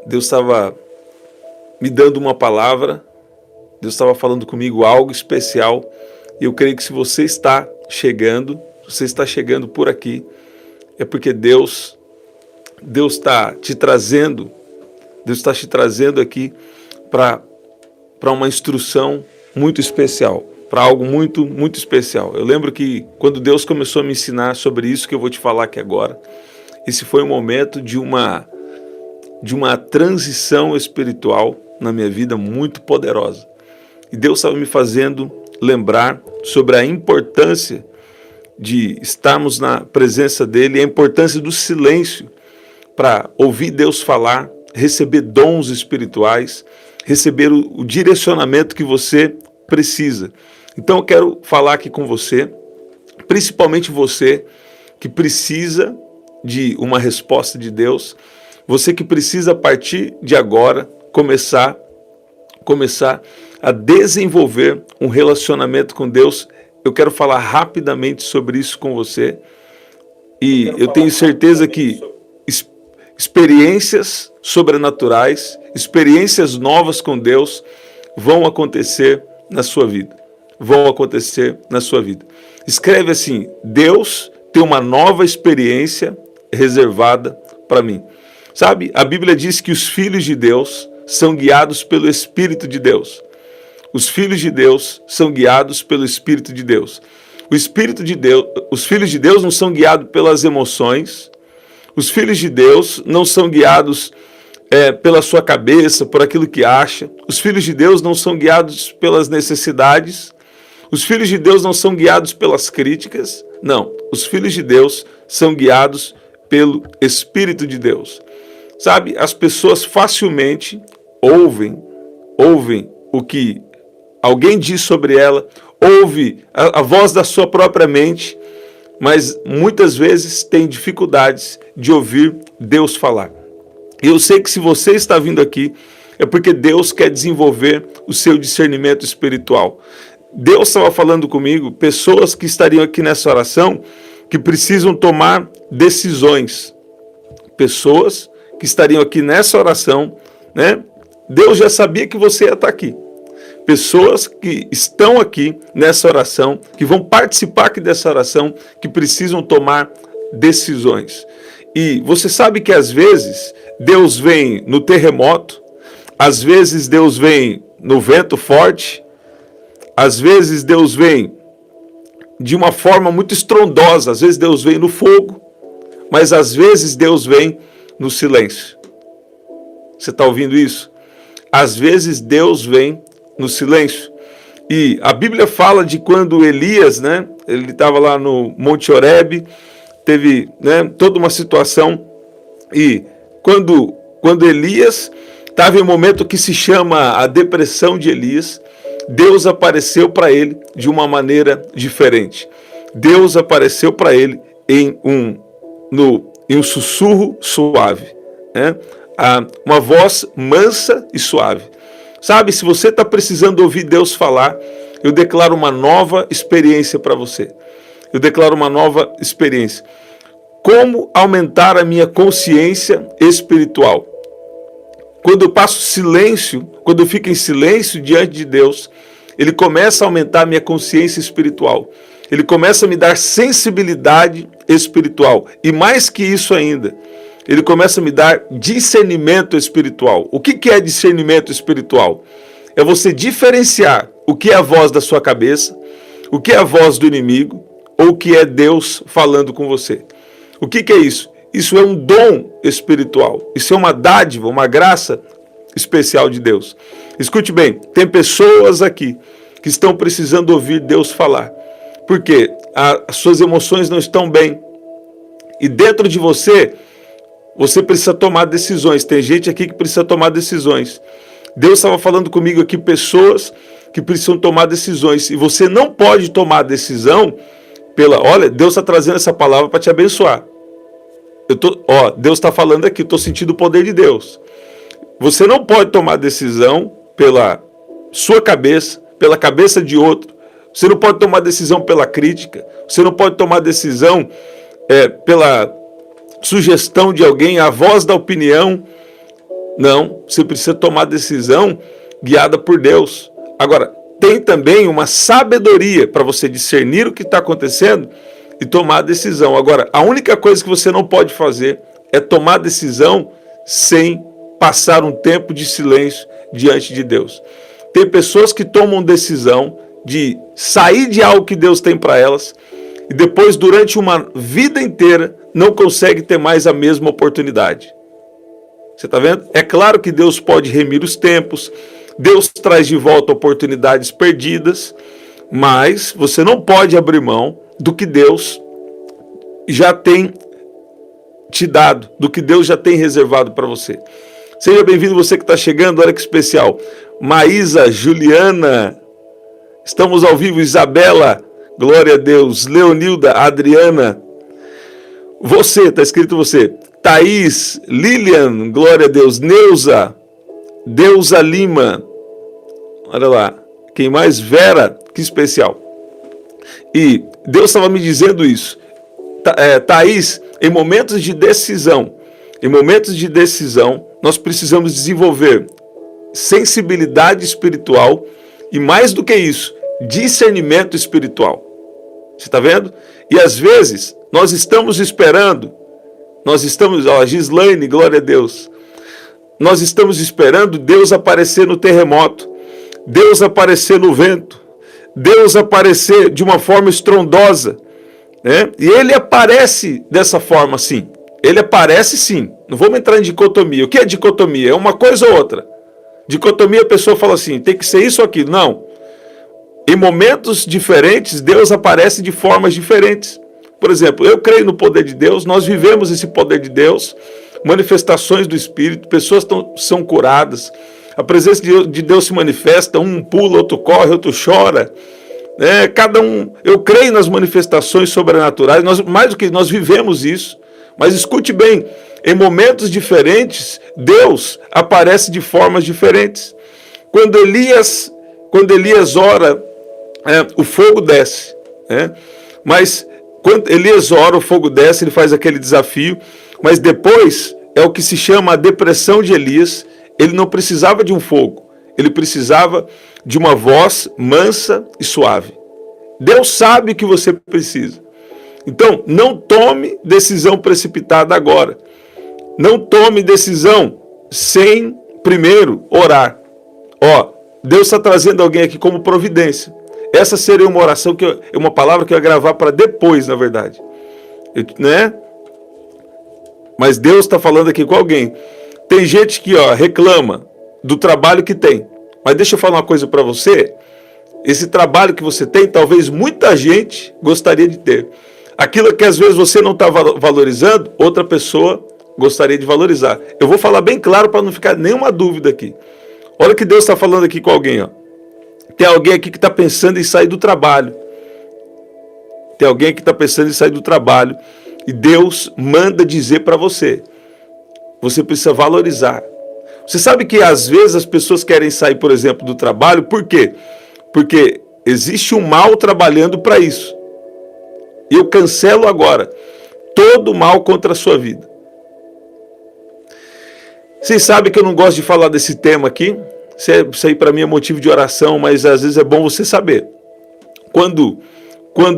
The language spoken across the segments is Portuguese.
Deus estava me dando uma palavra, Deus estava falando comigo algo especial, e eu creio que se você está chegando por aqui, é porque Deus está te trazendo aqui para uma instrução muito especial, para algo muito, muito especial. Eu lembro que quando Deus começou a me ensinar sobre isso que eu vou te falar aqui agora, esse foi um momento de uma transição espiritual na minha vida muito poderosa. E Deus estava me fazendo lembrar sobre a importância de estarmos na presença dEle, a importância do silêncio para ouvir Deus falar, receber dons espirituais, receber o direcionamento que você precisa. Então eu quero falar aqui com você, principalmente você que precisa de uma resposta de Deus, você que precisa a partir de agora começar a desenvolver um relacionamento com Deus. Eu quero falar rapidamente sobre isso com você. E eu tenho certeza que experiências sobrenaturais, experiências novas com Deus vão acontecer na sua vida. Escreve assim: Deus tem uma nova experiência reservada para mim. Sabe, a Bíblia diz que os filhos de Deus são guiados pelo Espírito de Deus. Os filhos de Deus são guiados pelo Espírito de Deus. Os filhos de Deus não são guiados pelas emoções. Os filhos de Deus não são guiados pela sua cabeça, por aquilo que acha. Os filhos de Deus não são guiados pelas necessidades. Os filhos de Deus não são guiados pelas críticas. Não, os filhos de Deus são guiados pelo Espírito de Deus. Sabe, as pessoas facilmente ouvem o que alguém diz sobre ela, ouve a voz da sua própria mente, mas muitas vezes tem dificuldades de ouvir Deus falar. E eu sei que se você está vindo aqui, é porque Deus quer desenvolver o seu discernimento espiritual. Deus estava falando comigo, pessoas que estariam aqui nessa oração, que precisam tomar decisões. Pessoas que estariam aqui nessa oração, né? Deus já sabia que você ia estar aqui. Pessoas que estão aqui nessa oração, que vão participar aqui dessa oração, que precisam tomar decisões. E você sabe que às vezes Deus vem no terremoto, às vezes Deus vem no vento forte, às vezes Deus vem de uma forma muito estrondosa, às vezes Deus vem no fogo, mas às vezes Deus vem no silêncio. Você está ouvindo isso? Às vezes Deus vem no silêncio. E a Bíblia fala de quando Elias, né, ele estava lá no Monte Horebe, teve, né, toda uma situação, e quando Elias estava em um momento que se chama a depressão de Elias, Deus apareceu para ele de uma maneira diferente. Deus apareceu para ele em um sussurro suave, né? Uma voz mansa e suave. Sabe, se você está precisando ouvir Deus falar, eu declaro uma nova experiência para você. Eu declaro uma nova experiência. Como aumentar a minha consciência espiritual? Quando eu passo silêncio, quando eu fico em silêncio diante de Deus, Ele começa a aumentar a minha consciência espiritual. Ele começa a me dar sensibilidade espiritual. E mais que isso ainda, Ele começa a me dar discernimento espiritual. O que é discernimento espiritual? É você diferenciar o que é a voz da sua cabeça, o que é a voz do inimigo, ou o que é Deus falando com você. O que é isso? Isso é um dom espiritual. Isso é uma dádiva, uma graça especial de Deus. Escute bem, tem pessoas aqui que estão precisando ouvir Deus falar. Porque as suas emoções não estão bem. E dentro de você precisa tomar decisões. Tem gente aqui que precisa tomar decisões. Deus estava falando comigo aqui, pessoas que precisam tomar decisões. E você não pode tomar decisão olha, Deus está trazendo essa palavra para te abençoar. Deus está falando aqui, estou sentindo o poder de Deus. Você não pode tomar decisão pela sua cabeça, pela cabeça de outro. Você não pode tomar decisão pela crítica. Você não pode tomar decisão pela sugestão de alguém, a voz da opinião. Não, você precisa tomar decisão guiada por Deus. Agora, tem também uma sabedoria para você discernir o que está acontecendo e tomar a decisão. Agora, a única coisa que você não pode fazer é tomar decisão sem passar um tempo de silêncio diante de Deus. Tem pessoas que tomam decisão de sair de algo que Deus tem para elas e depois, durante uma vida inteira, não consegue ter mais a mesma oportunidade. Você está vendo? É claro que Deus pode remir os tempos, Deus traz de volta oportunidades perdidas, mas você não pode abrir mão do que Deus já tem te dado, do que Deus já tem reservado para você. Seja bem-vindo você que está chegando, olha que especial. Maísa, Juliana, estamos ao vivo, Isabela, glória a Deus, Leonilda, Adriana, você, está escrito você, Thaís, Lilian, glória a Deus, Neuza, Deusa Lima, olha lá, quem mais? Vera, que especial. E Deus estava me dizendo isso, Thaís, em momentos de decisão, nós precisamos desenvolver sensibilidade espiritual e, mais do que isso, discernimento espiritual. Você está vendo? E às vezes nós estamos esperando, Gislaine, glória a Deus, nós estamos esperando Deus aparecer no terremoto, Deus aparecer no vento, Deus aparecer de uma forma estrondosa, né? E Ele aparece dessa forma, sim. Ele aparece, sim. Não vamos entrar em dicotomia. O que é dicotomia? É uma coisa ou outra. Dicotomia, a pessoa fala assim, tem que ser isso ou aquilo. Não. Em momentos diferentes, Deus aparece de formas diferentes. Por exemplo, eu creio no poder de Deus, nós vivemos esse poder de Deus, manifestações do Espírito, pessoas são curadas, a presença de Deus se manifesta, um pula, outro corre, outro chora. Cada um, eu creio nas manifestações sobrenaturais, mais do que nós vivemos isso, mas escute bem, em momentos diferentes, Deus aparece de formas diferentes. Quando Elias ora, o fogo desce, mas quando Elias ora, o fogo desce, ele faz aquele desafio, mas depois é o que se chama a depressão de Elias. Ele não precisava de um fogo, ele precisava de uma voz mansa e suave. Deus sabe o que você precisa. Então, não tome decisão precipitada agora. Não tome decisão sem primeiro orar. Deus está trazendo alguém aqui como providência. Essa seria uma oração, uma palavra que eu ia gravar para depois, na verdade. Mas Deus está falando aqui com alguém. Tem gente que reclama do trabalho que tem. Mas deixa eu falar uma coisa para você. Esse trabalho que você tem, talvez muita gente gostaria de ter. Aquilo que às vezes você não está valorizando, outra pessoa gostaria de valorizar. Eu vou falar bem claro para não ficar nenhuma dúvida aqui. Olha o que Deus está falando aqui com alguém. Tem alguém aqui que está pensando em sair do trabalho. Tem alguém que está pensando em sair do trabalho. E Deus manda dizer para você. Você precisa valorizar. Você sabe que às vezes as pessoas querem sair, por exemplo, do trabalho. Por quê? Porque existe um mal trabalhando para isso. E eu cancelo agora todo mal contra a sua vida. Vocês sabem que eu não gosto de falar desse tema aqui. Isso aí para mim é motivo de oração, mas às vezes é bom você saber. Quando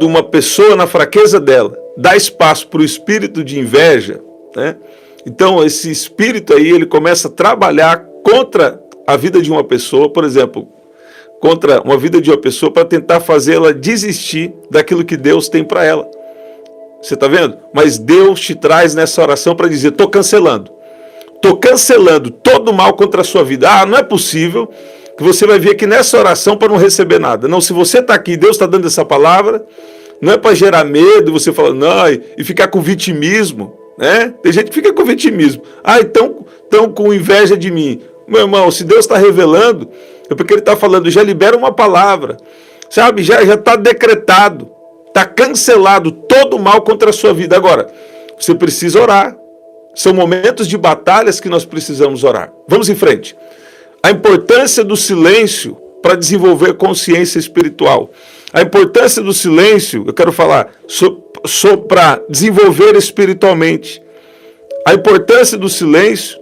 uma pessoa na fraqueza dela dá espaço para o espírito de inveja, então esse espírito aí ele começa a trabalhar contra a vida de uma pessoa, por exemplo, contra uma vida de uma pessoa para tentar fazê-la desistir daquilo que Deus tem para ela. Você está vendo? Mas Deus te traz nessa oração para dizer, estou cancelando todo mal contra a sua vida. Não é possível que você vai vir aqui nessa oração para não receber nada. Não, se você está aqui, Deus está dando essa palavra, não é para gerar medo, você fala, não, e ficar com vitimismo, Tem gente que fica com vitimismo. Então com inveja de mim. Meu irmão, se Deus está revelando, é porque Ele está falando, já libera uma palavra, sabe? Já está decretado, está cancelado todo mal contra a sua vida. Agora, você precisa orar. São momentos de batalhas que nós precisamos orar. Vamos em frente. A importância do silêncio para desenvolver consciência espiritual. A importância do silêncio, eu quero falar, para desenvolver espiritualmente. A importância do silêncio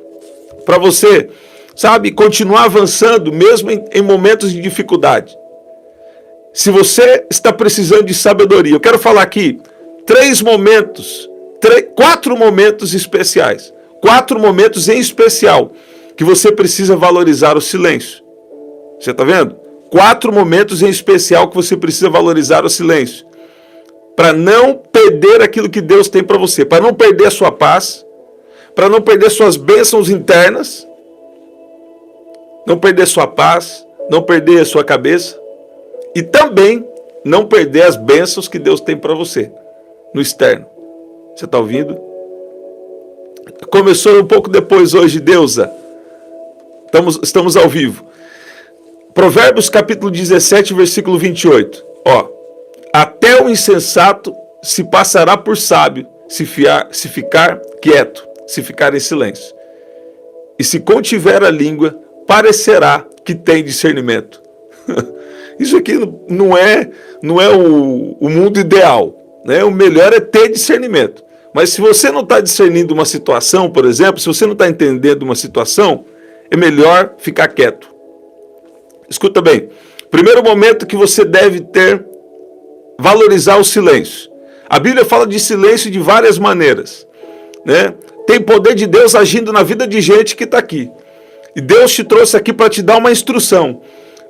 para você, sabe, continuar avançando mesmo em momentos de dificuldade. Se você está precisando de sabedoria, eu quero falar aqui 4 momentos especiais. 4 momentos em especial que você precisa valorizar o silêncio. Você está vendo? 4 momentos em especial que você precisa valorizar o silêncio. Para não perder aquilo que Deus tem para você. Para não perder a sua paz. Para não perder suas bênçãos internas. Não perder sua paz. Não perder a sua cabeça. E também não perder as bênçãos que Deus tem para você. No externo. Você está ouvindo? Começou um pouco depois hoje, Deusa. Estamos ao vivo. Provérbios capítulo 17, versículo 28. Ó, até o insensato se passará por sábio, se ficar quieto, se ficar em silêncio. E se contiver a língua, parecerá que tem discernimento. Isso aqui não é o mundo ideal, né? O melhor é ter discernimento. Mas se você não está discernindo uma situação, por exemplo, se você não está entendendo uma situação, é melhor ficar quieto. Escuta bem, primeiro momento que você deve valorizar o silêncio. A Bíblia fala de silêncio de várias maneiras, né? Tem poder de Deus agindo na vida de gente que está aqui. E Deus te trouxe aqui para te dar uma instrução.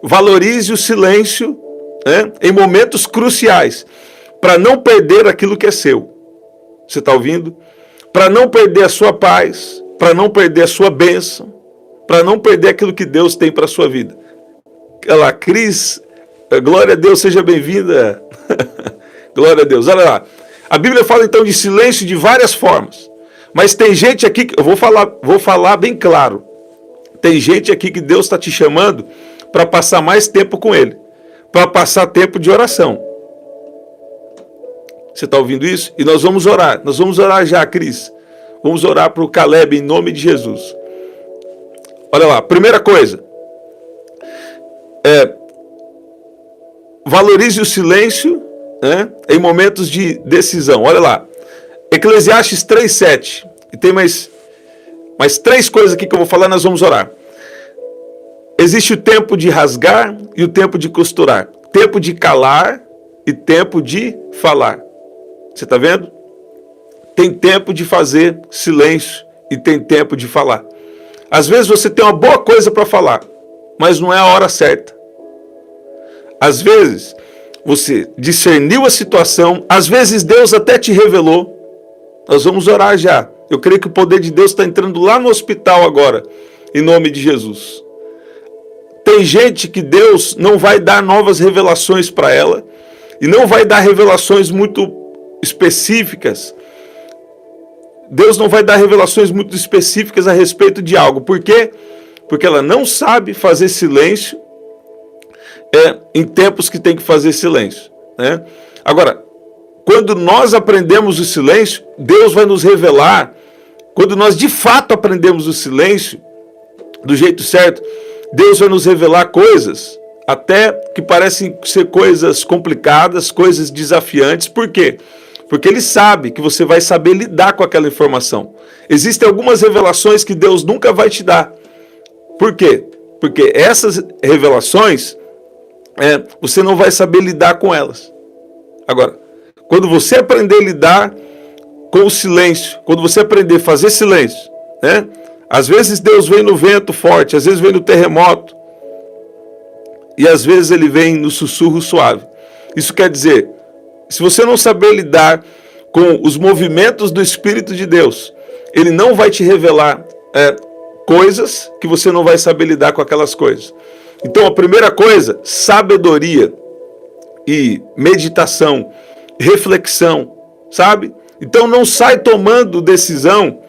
Valorize o silêncio, né, em momentos cruciais, para não perder aquilo que é seu. Você está ouvindo? Para não perder a sua paz, para não perder a sua bênção, para não perder aquilo que Deus tem para a sua vida. Olha lá, Cris, glória a Deus, seja bem-vinda. Glória a Deus. Olha lá. A Bíblia fala então de silêncio de várias formas. Mas tem gente aqui, eu vou falar bem claro. Tem gente aqui que Deus está te chamando para passar mais tempo com Ele. Para passar tempo de oração. Você está ouvindo isso? E nós vamos orar. Nós vamos orar já, Cris. Vamos orar para o Caleb em nome de Jesus. Olha lá, primeira coisa. Valorize o silêncio, né, em momentos de decisão. Olha lá. Eclesiastes 3:7. E tem mais 3 coisas aqui que eu vou falar, nós vamos orar. Existe o tempo de rasgar e o tempo de costurar. Tempo de calar e tempo de falar. Você está vendo? Tem tempo de fazer silêncio e tem tempo de falar. Às vezes você tem uma boa coisa para falar, mas não é a hora certa. Às vezes você discerniu a situação, às vezes Deus até te revelou. Nós vamos orar já. Eu creio que o poder de Deus está entrando lá no hospital agora, em nome de Jesus. Tem gente que Deus não vai dar novas revelações para ela, e não vai dar revelações muito específicas. Deus não vai dar revelações muito específicas a respeito de algo. Por quê? Porque ela não sabe fazer silêncio em tempos que tem que fazer silêncio, né? Agora, quando nós aprendemos o silêncio, Deus vai nos revelar. Quando nós de fato aprendemos o silêncio do jeito certo, Deus vai nos revelar coisas até que parecem ser coisas complicadas, coisas desafiantes. Por quê? Porque Ele sabe que você vai saber lidar com aquela informação. Existem algumas revelações que Deus nunca vai te dar. Por quê? Porque essas revelações, você não vai saber lidar com elas. Agora, quando você aprender a lidar com o silêncio, quando você aprender a fazer silêncio, né? Às vezes Deus vem no vento forte, às vezes vem no terremoto, e às vezes Ele vem no sussurro suave. Isso quer dizer, se você não saber lidar com os movimentos do Espírito de Deus, Ele não vai te revelar coisas que você não vai saber lidar com aquelas coisas. Então a primeira coisa, sabedoria e meditação, reflexão, sabe? Então não sai tomando decisão.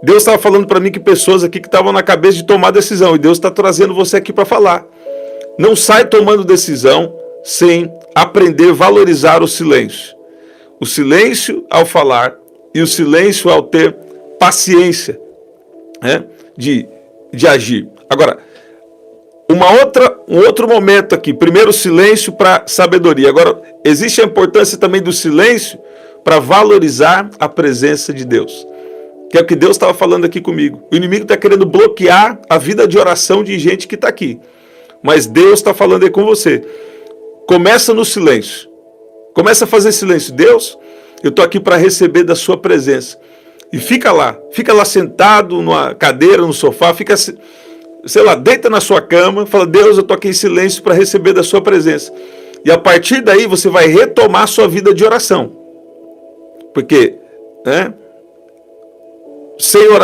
Deus estava falando para mim que pessoas aqui que estavam na cabeça de tomar decisão, e Deus está trazendo você aqui para falar. Não sai tomando decisão sem aprender a valorizar o silêncio. O silêncio ao falar e o silêncio ao ter paciência, né, de agir. Agora, um outro momento aqui. Primeiro o silêncio para sabedoria. Agora, existe a importância também do silêncio para valorizar a presença de Deus. que é o que Deus estava falando aqui comigo. O inimigo está querendo bloquear a vida de oração de gente que está aqui. Mas Deus está falando aí com você. Começa no silêncio. Começa a fazer silêncio. Deus, eu estou aqui para receber da sua presença. E fica lá sentado numa cadeira, no sofá, fica, sei lá, deita na sua cama, fala, Deus, eu estou aqui em silêncio para receber da sua presença. E a partir daí você vai retomar a sua vida de oração. Porque, né,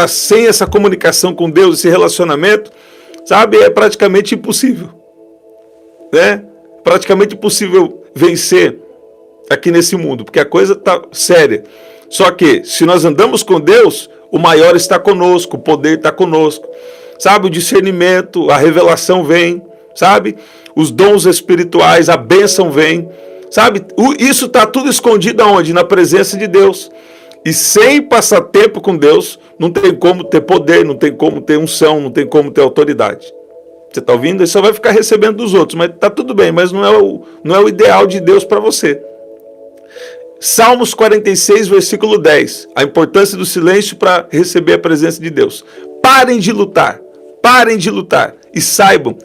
sem essa comunicação com Deus, esse relacionamento, sabe, é praticamente impossível. Né? Praticamente impossível vencer aqui nesse mundo, porque a coisa está séria. Só que, se nós andamos com Deus, o maior está conosco, o poder está conosco. Sabe, o discernimento, a revelação vem, sabe? Os dons espirituais, a bênção vem, sabe? Isso está tudo escondido aonde? Na presença de Deus. E sem passar tempo com Deus, não tem como ter poder, não tem como ter unção, não tem como ter autoridade. Você está ouvindo? Você só vai ficar recebendo dos outros, mas está tudo bem, mas não é o ideal de Deus para você. Salmos 46, versículo 10. A importância do silêncio para receber a presença de Deus. Parem de lutar e saibam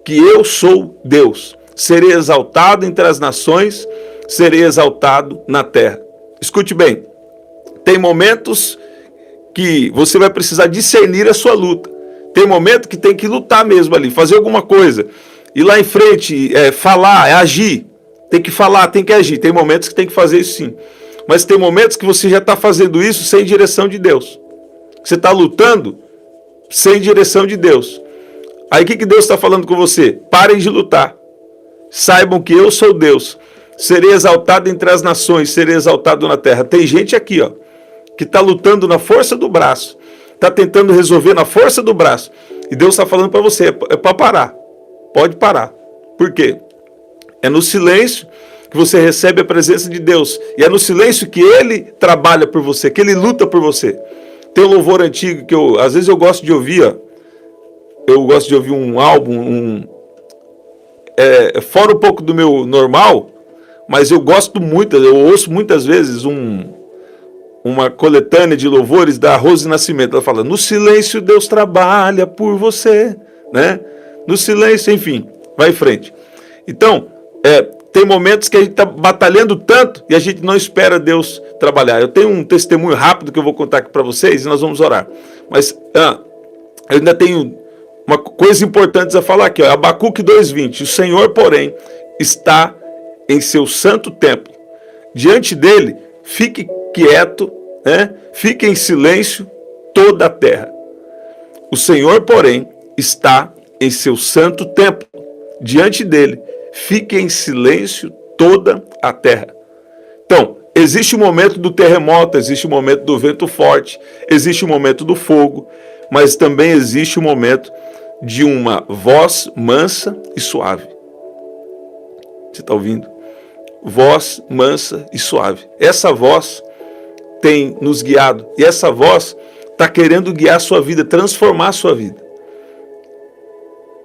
que eu sou Deus. Serei exaltado entre as nações, serei exaltado na terra. Escute bem, tem momentos que você vai precisar discernir a sua luta. Tem momento que tem que lutar mesmo ali, fazer alguma coisa. Ir lá em frente, falar, agir. Tem que falar, tem que agir. Tem momentos que tem que fazer isso sim. Mas tem momentos que você já está fazendo isso sem direção de Deus. Você está lutando sem direção de Deus. Aí o que Deus está falando com você? Parem de lutar. Saibam que eu sou Deus. Serei exaltado entre as nações, serei exaltado na terra. Tem gente aqui, ó, que está lutando na força do braço. Está tentando resolver na força do braço. E Deus está falando para você, é para parar. Pode parar. Por quê? É no silêncio que você recebe a presença de Deus. E é no silêncio que Ele trabalha por você, que Ele luta por você. Tem um louvor antigo que às vezes eu gosto de ouvir, ó. Eu gosto de ouvir um álbum, fora um pouco do meu normal, mas eu gosto muito, eu ouço muitas vezes uma coletânea de louvores da Rose Nascimento. Ela fala, no silêncio Deus trabalha por você, né? No silêncio, enfim, vai em frente. Então, tem momentos que a gente está batalhando tanto e a gente não espera Deus trabalhar. Eu tenho um testemunho rápido que eu vou contar aqui para vocês e nós vamos orar. Mas eu ainda tenho uma coisa importante a falar aqui. Ó, Abacuque 2:20. O Senhor, porém, está em seu santo templo. Diante dele, fique quieto, né? Fique em silêncio toda a terra. O Senhor, porém, está em seu santo templo. Diante dele, fique em silêncio toda a terra. Então, existe o momento do terremoto, existe o momento do vento forte, existe o momento do fogo, mas também existe o momento de uma voz mansa e suave. Você está ouvindo? Voz mansa e suave. Essa voz tem nos guiado, e essa voz está querendo guiar a sua vida, transformar a sua vida.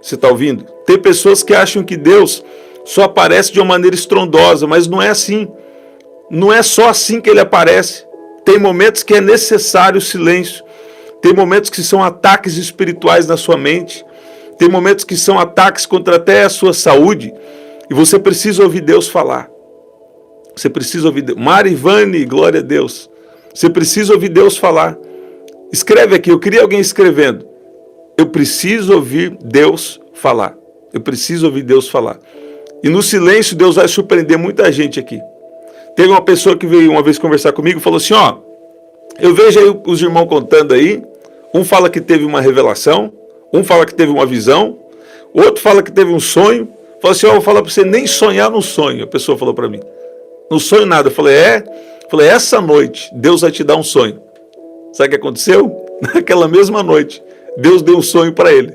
Você está ouvindo? Tem pessoas que acham que Deus só aparece de uma maneira estrondosa, mas não é assim. Não é só assim que ele aparece. Tem momentos que é necessário o silêncio. Tem momentos que são ataques espirituais na sua mente. Tem momentos que são ataques contra até a sua saúde. E você precisa ouvir Deus falar. Você precisa ouvir Deus. Marivane, glória a Deus. Você precisa ouvir Deus falar. Escreve aqui, eu queria alguém escrevendo. Eu preciso ouvir Deus falar. Eu preciso ouvir Deus falar. E no silêncio Deus vai surpreender muita gente aqui. Teve uma pessoa que veio uma vez conversar comigo e falou assim, ó, eu vejo aí os irmãos contando aí, um fala que teve uma revelação, um fala que teve uma visão, o outro fala que teve um sonho, falou assim, ó, eu vou falar para você nem sonhar no sonho, a pessoa falou para mim. Não sonho nada. Eu falei, essa noite Deus vai te dar um sonho. Sabe o que aconteceu? Naquela mesma noite, Deus deu um sonho para ele.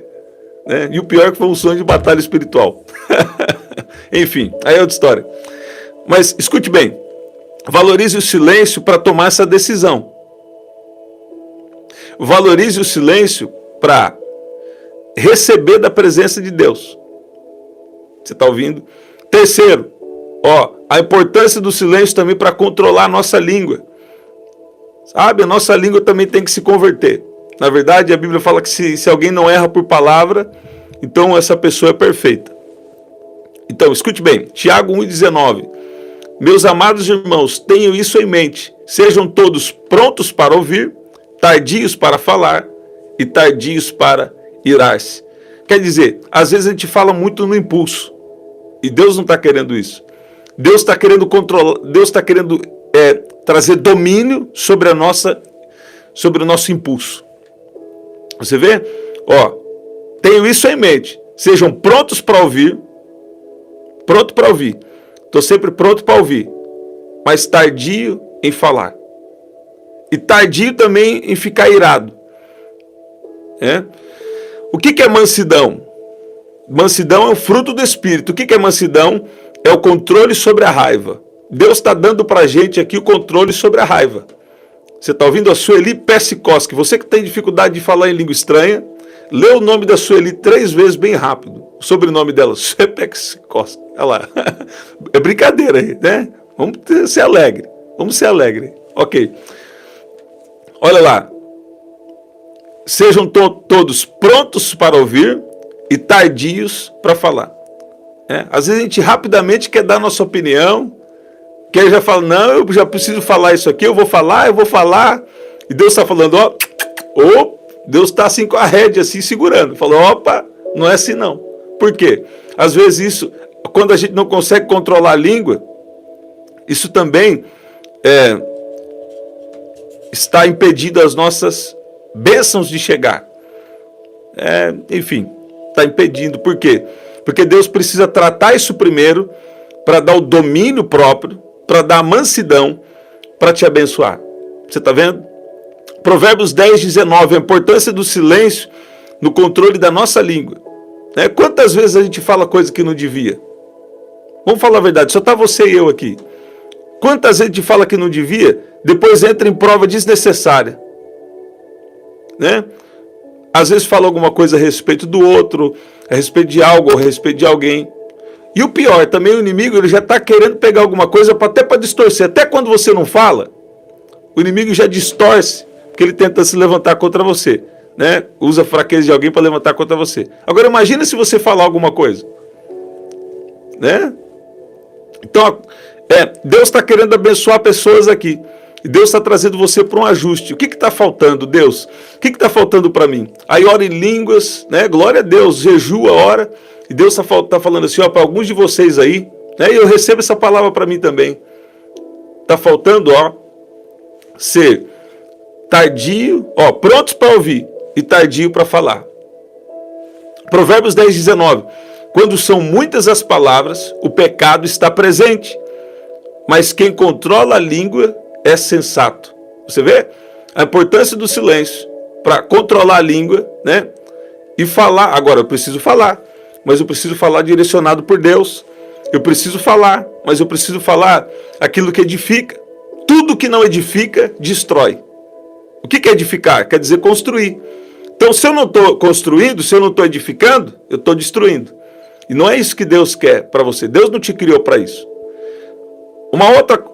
Né? E o pior é que foi um sonho de batalha espiritual. Enfim, aí é outra história. Mas escute bem, valorize o silêncio para tomar essa decisão. Valorize o silêncio para receber da presença de Deus. Você está ouvindo? Terceiro, a importância do silêncio também para controlar a nossa língua. Sabe, a nossa língua também tem que se converter. Na verdade, a Bíblia fala que se alguém não erra por palavra, então essa pessoa é perfeita. Então, escute bem, Tiago 1,19. Meus amados irmãos, tenham isso em mente. Sejam todos prontos para ouvir, tardios para falar e tardios para irar-se. Quer dizer, às vezes a gente fala muito no impulso. E Deus não está querendo isso. Deus está querendo controlar, Deus está querendo trazer domínio sobre o nosso impulso. Você vê? Ó, tenho isso em mente. Sejam prontos para ouvir. Pronto para ouvir. Estou sempre pronto para ouvir. Mas tardio em falar. E tardio também em ficar irado. O que é mansidão? Mansidão é o fruto do Espírito. O que é mansidão? É o controle sobre a raiva. Deus está dando para a gente aqui o controle sobre a raiva. Você está ouvindo a Sueli Pesikoski. Você que tem dificuldade de falar em língua estranha, lê o nome da Sueli 3 vezes bem rápido. O sobrenome dela, Sueli Pesikoski. Olha lá. É brincadeira aí, né? Vamos ser alegre. Vamos ser alegre. Ok. Olha lá. Sejam todos prontos para ouvir e tardios para falar. Às vezes a gente rapidamente quer dar nossa opinião, que aí já fala, não, eu já preciso falar isso aqui, eu vou falar. E Deus está falando, Deus está assim com a rédea, assim, segurando. Falou, opa, não é assim não. Por quê? Às vezes isso, quando a gente não consegue controlar a língua, isso também está impedindo as nossas bênçãos de chegar. Enfim, está impedindo. Por quê? Porque Deus precisa tratar isso primeiro para dar o domínio próprio, para dar a mansidão, para te abençoar. Você está vendo? Provérbios 10:19, a importância do silêncio no controle da nossa língua. Quantas vezes a gente fala coisa que não devia? Vamos falar a verdade, só está você e eu aqui. Quantas vezes a gente fala que não devia, depois entra em prova desnecessária? Às vezes fala alguma coisa a respeito do outro, a respeito de algo, a respeito de alguém. E o pior, também o inimigo ele já está querendo pegar alguma coisa até para distorcer. Até quando você não fala, o inimigo já distorce, porque ele tenta se levantar contra você. Usa a fraqueza de alguém para levantar contra você. Agora imagina se você falar alguma coisa. Então, Deus está querendo abençoar pessoas aqui. E Deus está trazendo você para um ajuste. O que está faltando, Deus? O que está faltando para mim? Aí ora em línguas, glória a Deus, jejua, ora. E Deus está falando assim, para alguns de vocês aí, e eu recebo essa palavra para mim também. Está faltando, ser tardio, prontos para ouvir e tardio para falar. Provérbios 10:19. Quando são muitas as palavras, o pecado está presente. Mas quem controla a língua é sensato. Você vê a importância do silêncio para controlar a língua, e falar. Agora, eu preciso falar, mas eu preciso falar direcionado por Deus. Eu preciso falar, mas eu preciso falar aquilo que edifica. Tudo que não edifica, destrói. O que é edificar? Quer dizer construir. Então, se eu não estou construindo, se eu não estou edificando, eu estou destruindo. E não é isso que Deus quer para você. Deus não te criou para isso.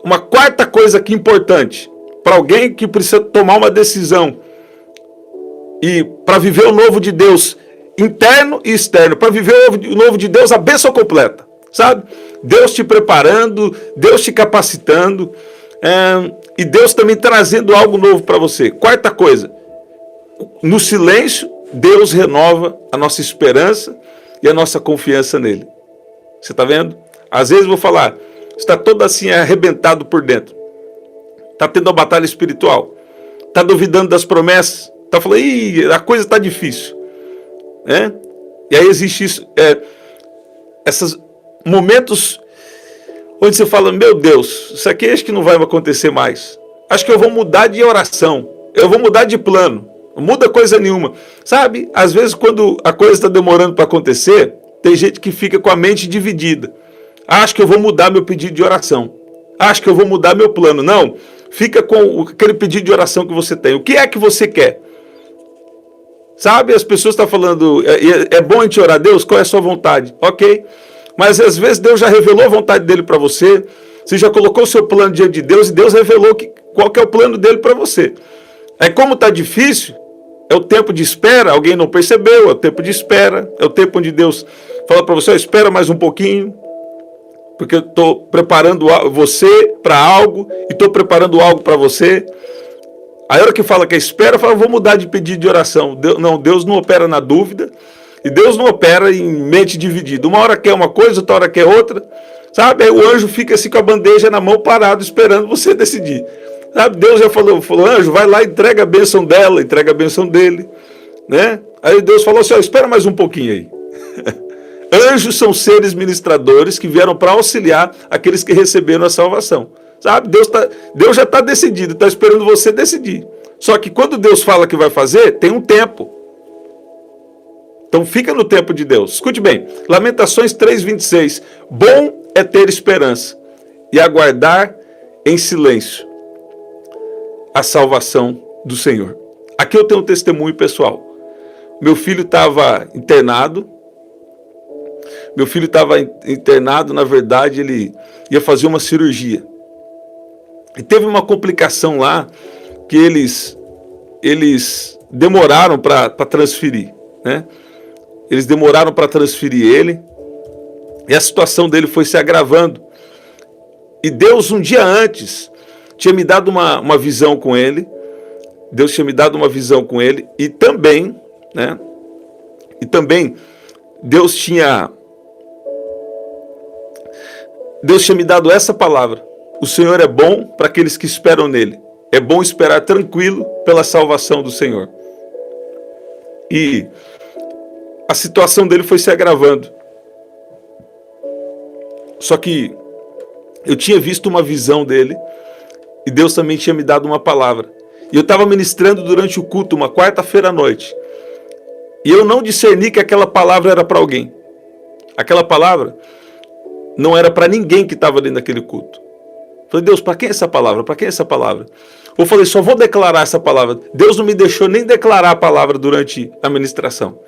Uma quarta coisa aqui importante, para alguém que precisa tomar uma decisão e para viver o novo de Deus, interno e externo, para viver o novo de Deus, a bênção completa, sabe? Deus te preparando, Deus te capacitando, e Deus também trazendo algo novo para você. Quarta coisa, no silêncio, Deus renova a nossa esperança e a nossa confiança nele. Você está vendo? Às vezes eu vou falar, está todo assim arrebentado por dentro. Está tendo uma batalha espiritual. Está duvidando das promessas. Está falando, a coisa está difícil. E aí existe isso, esses momentos onde você fala, meu Deus, isso aqui acho que não vai acontecer mais. Acho que eu vou mudar de oração. Eu vou mudar de plano. Não muda coisa nenhuma. Sabe, às vezes quando a coisa está demorando para acontecer, tem gente que fica com a mente dividida. Acho que eu vou mudar meu pedido de oração. Acho que eu vou mudar meu plano. Não, fica com aquele pedido de oração que você tem. O que é que você quer? Sabe, as pessoas estão falando, é bom a gente orar a Deus? Qual é a sua vontade? Ok, mas às vezes Deus já revelou a vontade dele para você. Você já colocou o seu plano diante de Deus e Deus revelou qual que é o plano dele para você. Aí como está difícil, é o tempo de espera, alguém não percebeu, é o tempo de espera, é o tempo onde Deus fala para você, espera mais um pouquinho, porque eu estou preparando você para algo, e estou preparando algo para você. Aí a hora que fala que é espera, fala, vou mudar de pedido de oração. Deus não opera na dúvida, e Deus não opera em mente dividida. Uma hora quer uma coisa, outra hora quer outra, sabe? Aí o anjo fica assim com a bandeja na mão, parado, esperando você decidir. Sabe? Deus já falou, anjo, vai lá, entrega a bênção dela, entrega a bênção dele, né? Aí Deus falou assim, espera mais um pouquinho aí. Anjos são seres ministradores que vieram para auxiliar aqueles que receberam a salvação. Sabe? Deus já está decidido, está esperando você decidir. Só que quando Deus fala que vai fazer, tem um tempo. Então fica no tempo de Deus. Escute bem, Lamentações 3:26. Bom é ter esperança e aguardar em silêncio a salvação do Senhor. Aqui eu tenho um testemunho pessoal. Meu filho estava internado. Na verdade, ele ia fazer uma cirurgia. E teve uma complicação lá que eles demoraram para transferir, né? Eles demoraram para transferir ele e a situação dele foi se agravando. E Deus, um dia antes, tinha me dado uma visão com ele. Deus tinha me dado uma visão com ele e também, né? E também Deus tinha me dado essa palavra. O Senhor é bom para aqueles que esperam nele. É bom esperar tranquilo pela salvação do Senhor. E a situação dele foi se agravando. Só que eu tinha visto uma visão dele e Deus também tinha me dado uma palavra. E eu estava ministrando durante o culto, uma quarta-feira à noite. E eu não discerni que aquela palavra era para alguém. Aquela palavra não era para ninguém que estava dentro daquele culto. Falei, Deus, para quem é essa palavra? Para quem é essa palavra? Eu falei, só vou declarar essa palavra. Deus não me deixou nem declarar a palavra durante a ministração.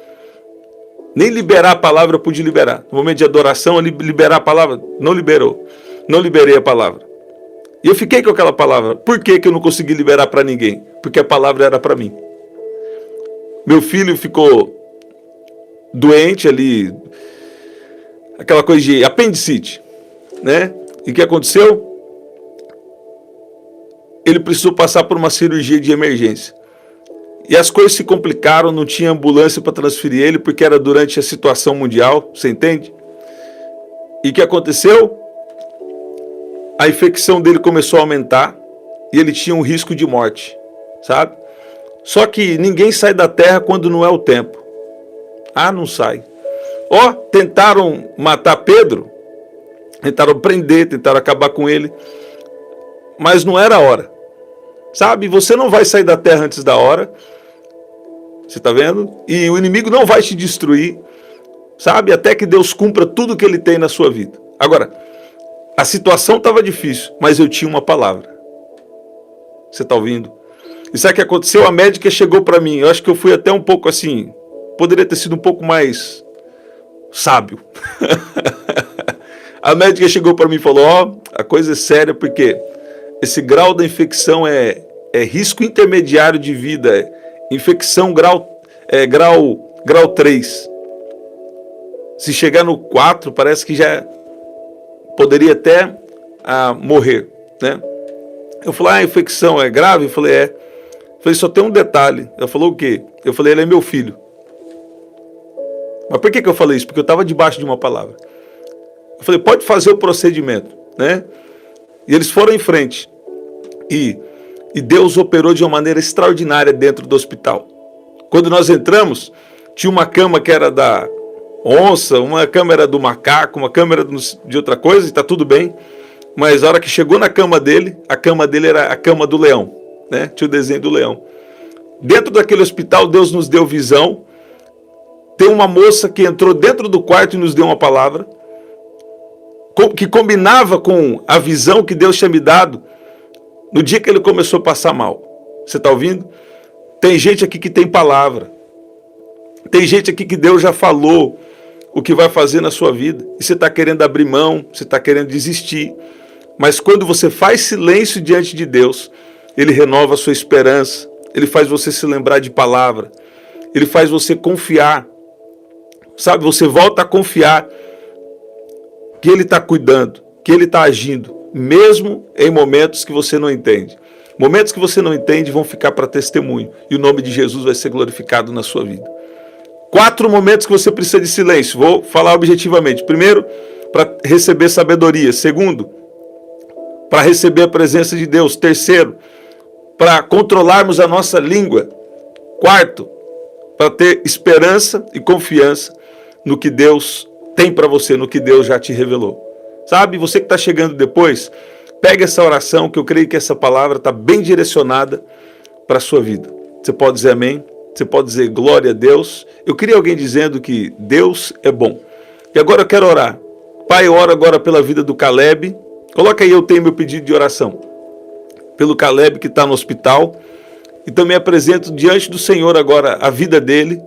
Nem liberar a palavra eu pude liberar. No momento de adoração, liberar a palavra, não liberou. Não liberei a palavra. E eu fiquei com aquela palavra. Por que eu não consegui liberar para ninguém? Porque a palavra era para mim. Meu filho ficou doente ali, aquela coisa de apendicite, né? E o que aconteceu? Ele precisou passar por uma cirurgia de emergência. E as coisas se complicaram, não tinha ambulância para transferir ele, porque era durante a situação mundial, você entende? E o que aconteceu? A infecção dele começou a aumentar e ele tinha um risco de morte, sabe? Só que ninguém sai da terra quando não é o tempo. Ah, não sai. Tentaram matar Pedro, tentaram prender, tentaram acabar com ele, mas não era a hora. Sabe, você não vai sair da terra antes da hora. Você está vendo? E o inimigo não vai te destruir. Sabe, até que Deus cumpra tudo que ele tem na sua vida. Agora, a situação estava difícil, mas eu tinha uma palavra. Você está ouvindo? E sabe o que aconteceu? A médica chegou para mim. Eu acho que eu fui até um pouco assim, poderia ter sido um pouco mais sábio. A médica chegou para mim e falou, a coisa é séria porque esse grau da infecção é risco intermediário de vida, infecção grau 3. Se chegar no 4, parece que já poderia até morrer, né? Eu falei, a infecção é grave? Eu falei, é. Eu falei, só tem um detalhe. Ela falou o quê? Eu falei, ele é meu filho. Mas por que eu falei isso? Porque eu estava debaixo de uma palavra. Eu falei, pode fazer o procedimento, né? E eles foram em frente. E Deus operou de uma maneira extraordinária dentro do hospital. Quando nós entramos, tinha uma cama que era da onça, uma cama era do macaco, uma cama era de outra coisa, e está tudo bem. Mas a hora que chegou na cama dele, a cama dele era a cama do leão, né? Tinha o desenho do leão. Dentro daquele hospital, Deus nos deu visão. Tem uma moça que entrou dentro do quarto e nos deu uma palavra que combinava com a visão que Deus tinha me dado no dia que ele começou a passar mal. Você está ouvindo? Tem gente aqui que tem palavra. Tem gente aqui que Deus já falou o que vai fazer na sua vida. E você está querendo abrir mão, você está querendo desistir. Mas quando você faz silêncio diante de Deus, Ele renova a sua esperança. Ele faz você se lembrar de palavra. Ele faz você confiar. Sabe, você volta a confiar que Ele está cuidando, que Ele está agindo, mesmo em momentos que você não entende. Momentos que você não entende vão ficar para testemunho. E o nome de Jesus vai ser glorificado na sua vida. 4 momentos que você precisa de silêncio. Vou falar objetivamente. Primeiro, para receber sabedoria. Segundo, para receber a presença de Deus. Terceiro, para controlarmos a nossa língua. Quarto, para ter esperança e confiança no que Deus tem para você, no que Deus já te revelou. Sabe, você que está chegando depois, pega essa oração, que eu creio que essa palavra está bem direcionada para a sua vida. Você pode dizer amém, você pode dizer glória a Deus. Eu queria alguém dizendo que Deus é bom. E agora eu quero orar. Pai, eu oro agora pela vida do Caleb. Coloca aí, eu tenho meu pedido de oração. Pelo Caleb que está no hospital. E também apresento diante do Senhor agora a vida dele.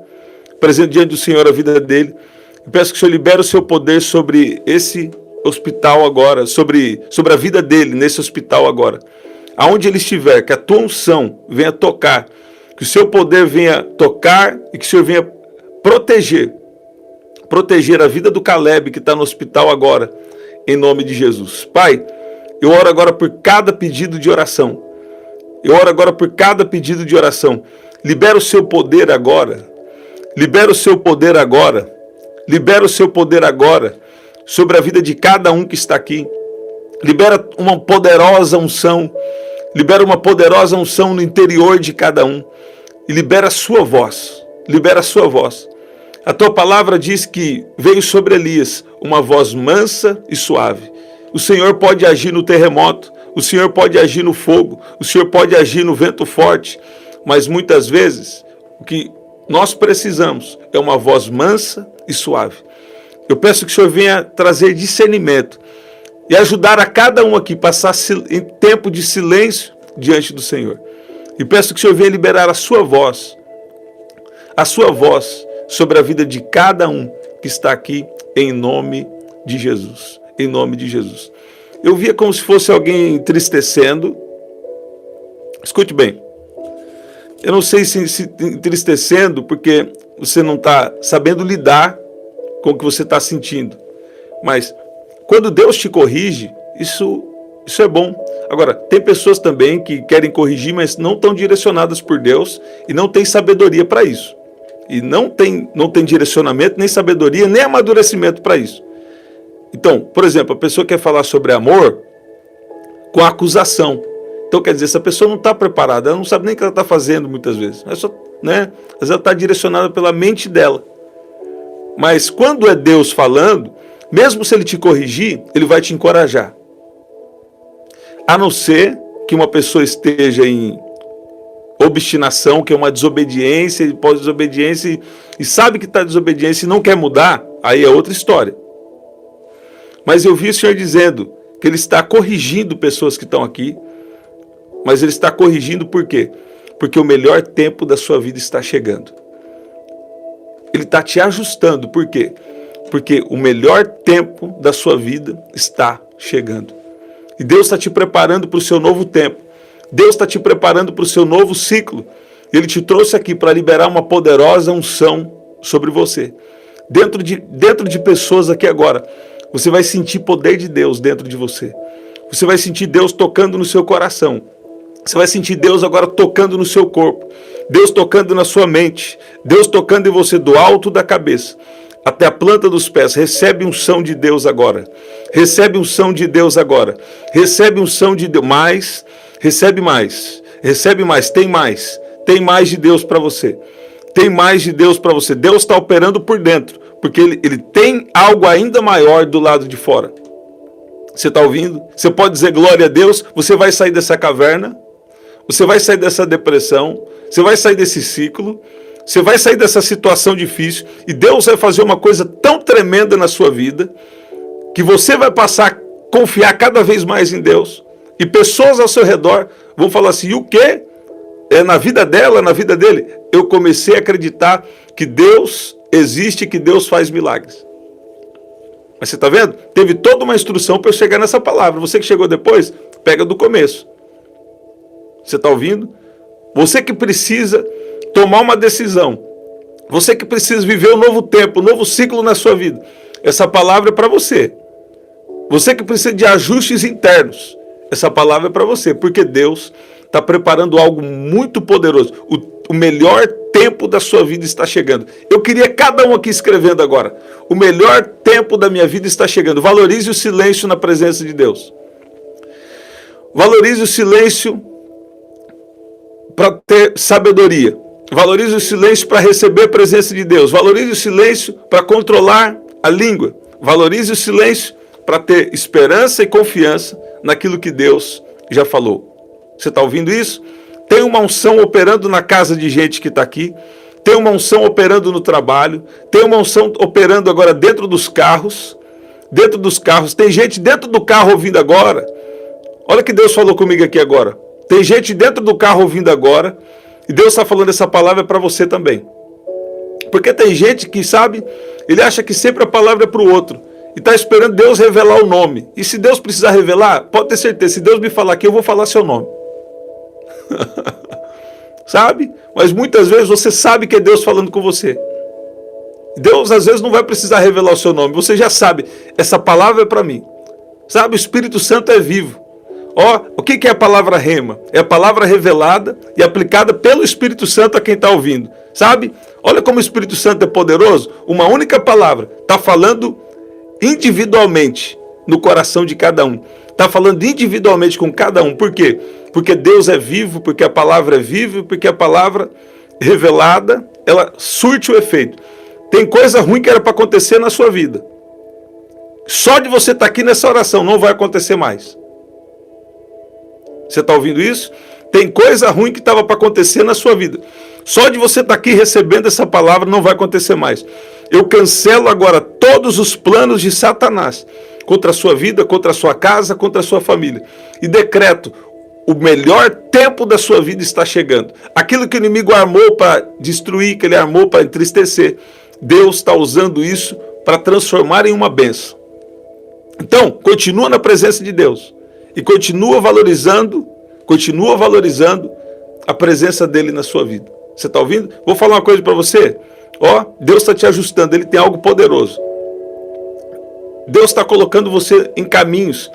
Apresento diante do Senhor a vida dele. Eu peço que o Senhor libere o seu poder sobre esse hospital agora, sobre a vida dele nesse hospital agora. Aonde ele estiver, que a tua unção venha tocar, que o seu poder venha tocar e que o Senhor venha proteger a vida do Caleb que está no hospital agora, em nome de Jesus. Pai, eu oro agora por cada pedido de oração. Eu oro agora por cada pedido de oração. Libera o seu poder agora. Libera o seu poder agora. Libera o seu poder agora sobre a vida de cada um que está aqui. Libera uma poderosa unção. Libera uma poderosa unção no interior de cada um. E libera a sua voz. Libera a sua voz. A tua palavra diz que veio sobre Elias uma voz mansa e suave. O Senhor pode agir no terremoto. O Senhor pode agir no fogo. O Senhor pode agir no vento forte. Mas muitas vezes o que nós precisamos é uma voz mansa e suave. Eu peço que o Senhor venha trazer discernimento e ajudar a cada um aqui a passar em tempo de silêncio diante do Senhor. E peço que o Senhor venha liberar a sua voz sobre a vida de cada um que está aqui, em nome de Jesus. Em nome de Jesus. Eu via como se fosse alguém entristecendo. Escute bem. Eu não sei se entristecendo porque você não está sabendo lidar com o que você está sentindo. Mas quando Deus te corrige, isso é bom. Agora, tem pessoas também que querem corrigir, mas não estão direcionadas por Deus e não tem sabedoria para isso. E não tem direcionamento, nem sabedoria, nem amadurecimento para isso. Então, por exemplo, a pessoa quer falar sobre amor com acusação. Então, quer dizer, essa pessoa não está preparada, ela não sabe nem o que ela está fazendo muitas vezes. Às vezes ela está direcionada pela mente dela. Mas quando é Deus falando, mesmo se Ele te corrigir, Ele vai te encorajar. A não ser que uma pessoa esteja em obstinação, que é uma desobediência, pós-desobediência, e sabe que está desobediência e não quer mudar, aí é outra história. Mas eu vi o Senhor dizendo que Ele está corrigindo pessoas que estão aqui, mas Ele está corrigindo por quê? Porque o melhor tempo da sua vida está chegando. Ele está te ajustando, por quê? Porque o melhor tempo da sua vida está chegando. E Deus está te preparando para o seu novo tempo. Deus está te preparando para o seu novo ciclo. Ele te trouxe aqui para liberar uma poderosa unção sobre você. Dentro de pessoas aqui agora, você vai sentir poder de Deus dentro de você. Você vai sentir Deus tocando no seu coração. Você vai sentir Deus agora tocando no seu corpo. Deus tocando na sua mente. Deus tocando em você do alto da cabeça até a planta dos pés. Recebe unção de Deus agora. Recebe unção de Deus agora. Recebe unção de Deus. Mais. Recebe mais. Recebe mais. Tem mais. Tem mais de Deus para você. Tem mais de Deus para você. Deus está operando por dentro. Porque ele tem algo ainda maior do lado de fora. Você está ouvindo? Você pode dizer glória a Deus. Você vai sair dessa caverna. Você vai sair dessa depressão. Você vai sair desse ciclo. Você vai sair dessa situação difícil. E Deus vai fazer uma coisa tão tremenda na sua vida que você vai passar a confiar cada vez mais em Deus. E pessoas ao seu redor vão falar assim, e o quê? Na vida dela, na vida dele? Eu comecei a acreditar que Deus existe, que Deus faz milagres. Mas você está vendo? Teve toda uma instrução para eu chegar nessa palavra. Você que chegou depois, pega do começo. Você está ouvindo? Você que precisa tomar uma decisão. Você que precisa viver um novo tempo, um novo ciclo na sua vida. Essa palavra é para você. Você que precisa de ajustes internos. Essa palavra é para você, porque Deus está preparando algo muito poderoso. O melhor tempo da sua vida está chegando. Eu queria cada um aqui escrevendo agora. O melhor tempo da minha vida está chegando. Valorize o silêncio na presença de Deus. Valorize o silêncio para ter sabedoria. Valorize o silêncio para receber a presença de Deus. Valorize o silêncio para controlar a língua. Valorize o silêncio para ter esperança e confiança naquilo que Deus já falou. Você está ouvindo isso? Tem uma unção operando na casa de gente que está aqui. Tem uma unção operando no trabalho. Tem uma unção operando agora dentro dos carros. Dentro dos carros. Tem gente dentro do carro ouvindo agora. Olha o que Deus falou comigo aqui agora. Tem gente dentro do carro ouvindo agora. E Deus está falando essa palavra para você também. Porque tem gente que, sabe, ele acha que sempre a palavra é para o outro. E está esperando Deus revelar o nome. E se Deus precisar revelar, pode ter certeza, se Deus me falar aqui, eu vou falar seu nome. Sabe? Mas muitas vezes você sabe que é Deus falando com você. Deus às vezes não vai precisar revelar o seu nome. Você já sabe, essa palavra é para mim. Sabe, o Espírito Santo é vivo. Ó, o que é a palavra rema? É a palavra revelada e aplicada pelo Espírito Santo a quem está ouvindo. Sabe? Olha como o Espírito Santo é poderoso. Uma única palavra está falando individualmente no coração de cada um. Está falando individualmente com cada um. Por quê? Porque Deus é vivo, porque a palavra é viva, porque a palavra revelada, ela surte o efeito. Tem coisa ruim que era para acontecer na sua vida. Só de você estar aqui nessa oração não vai acontecer mais. Você está ouvindo isso? Tem coisa ruim que estava para acontecer na sua vida. Só de você estar aqui recebendo essa palavra não vai acontecer mais. Eu cancelo agora todos os planos de Satanás contra a sua vida, contra a sua casa, contra a sua família. E decreto, o melhor tempo da sua vida está chegando. Aquilo que o inimigo armou para destruir, que ele armou para entristecer, Deus está usando isso para transformar em uma bênção. Então, continua na presença de Deus. E continua valorizando a presença dele na sua vida. Você está ouvindo? Vou falar uma coisa para você. Ó, Deus está te ajustando, ele tem algo poderoso. Deus está colocando você em caminhos.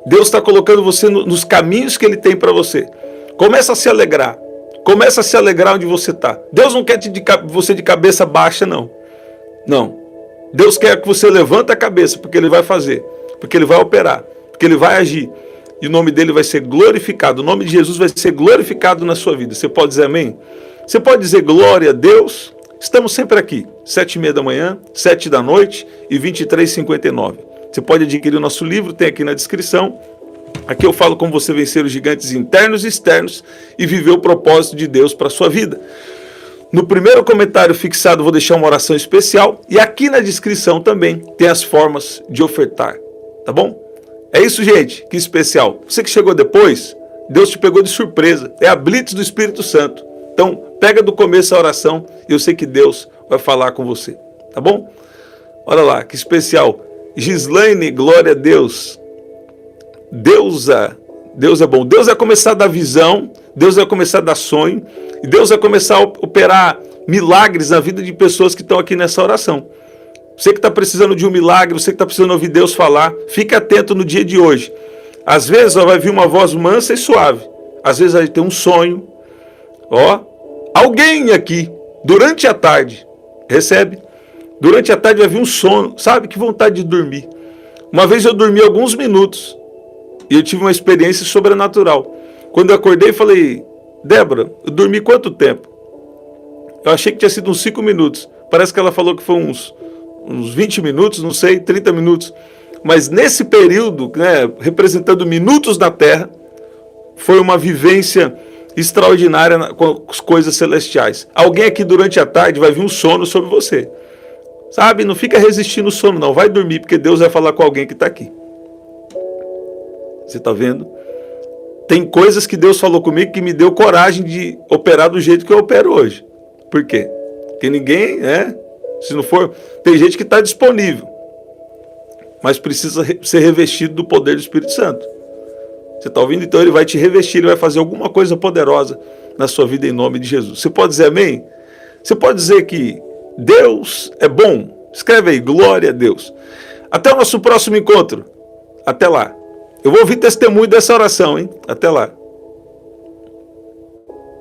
Deus está colocando você nos caminhos que ele tem para você. Começa a se alegrar. Começa a se alegrar onde você está. Deus não quer você de cabeça baixa, não. Não. Deus quer que você levante a cabeça, porque ele vai fazer. Porque ele vai operar. Porque ele vai agir. E o nome dele vai ser glorificado. O nome de Jesus vai ser glorificado na sua vida. Você pode dizer amém? Você pode dizer glória a Deus? Estamos sempre aqui, 7h30 da manhã, 7 da noite e 23h59. Você pode adquirir o nosso livro, tem aqui na descrição. Aqui eu falo como você vencer os gigantes internos e externos e viver o propósito de Deus para a sua vida. No primeiro comentário fixado vou deixar uma oração especial e aqui na descrição também tem as formas de ofertar, tá bom? É isso, gente, que especial. Você que chegou depois, Deus te pegou de surpresa. É a blitz do Espírito Santo. Então, pega do começo a oração e eu sei que Deus vai falar com você. Tá bom? Olha lá, que especial. Gislaine, glória a Deus. Deus é bom. Deus vai começar a dar visão. Deus vai começar a dar sonho. E Deus vai começar a operar milagres na vida de pessoas que estão aqui nessa oração. Você que está precisando de um milagre, você que está precisando ouvir Deus falar, fique atento no dia de hoje. Às vezes vai vir uma voz mansa e suave. Às vezes vai ter um sonho. Ó, alguém aqui, durante a tarde, recebe? Durante a tarde vai vir um sono. Sabe, que vontade de dormir. Uma vez eu dormi alguns minutos e eu tive uma experiência sobrenatural. Quando eu acordei, falei, Débora, eu dormi quanto tempo? Eu achei que tinha sido uns 5 minutos. Parece que ela falou que foi uns 20 minutos, não sei, 30 minutos. Mas nesse período, né, representando minutos na Terra, foi uma vivência extraordinária com as coisas celestiais. Alguém aqui durante a tarde vai vir um sono sobre você. Sabe, não fica resistindo o sono não, vai dormir, porque Deus vai falar com alguém que está aqui. Você está vendo? Tem coisas que Deus falou comigo que me deu coragem de operar do jeito que eu opero hoje. Por quê? Porque ninguém, se não for, tem gente que está disponível, mas precisa ser revestido do poder do Espírito Santo. Você Você está ouvindo? Então ele vai te revestir, ele vai fazer alguma coisa poderosa na sua vida em nome de Jesus. Você pode dizer amém? Você pode dizer que Deus é bom? Escreve aí, glória a Deus. Até o nosso próximo encontro. Até lá. Eu vou ouvir testemunho dessa oração, hein? Até lá.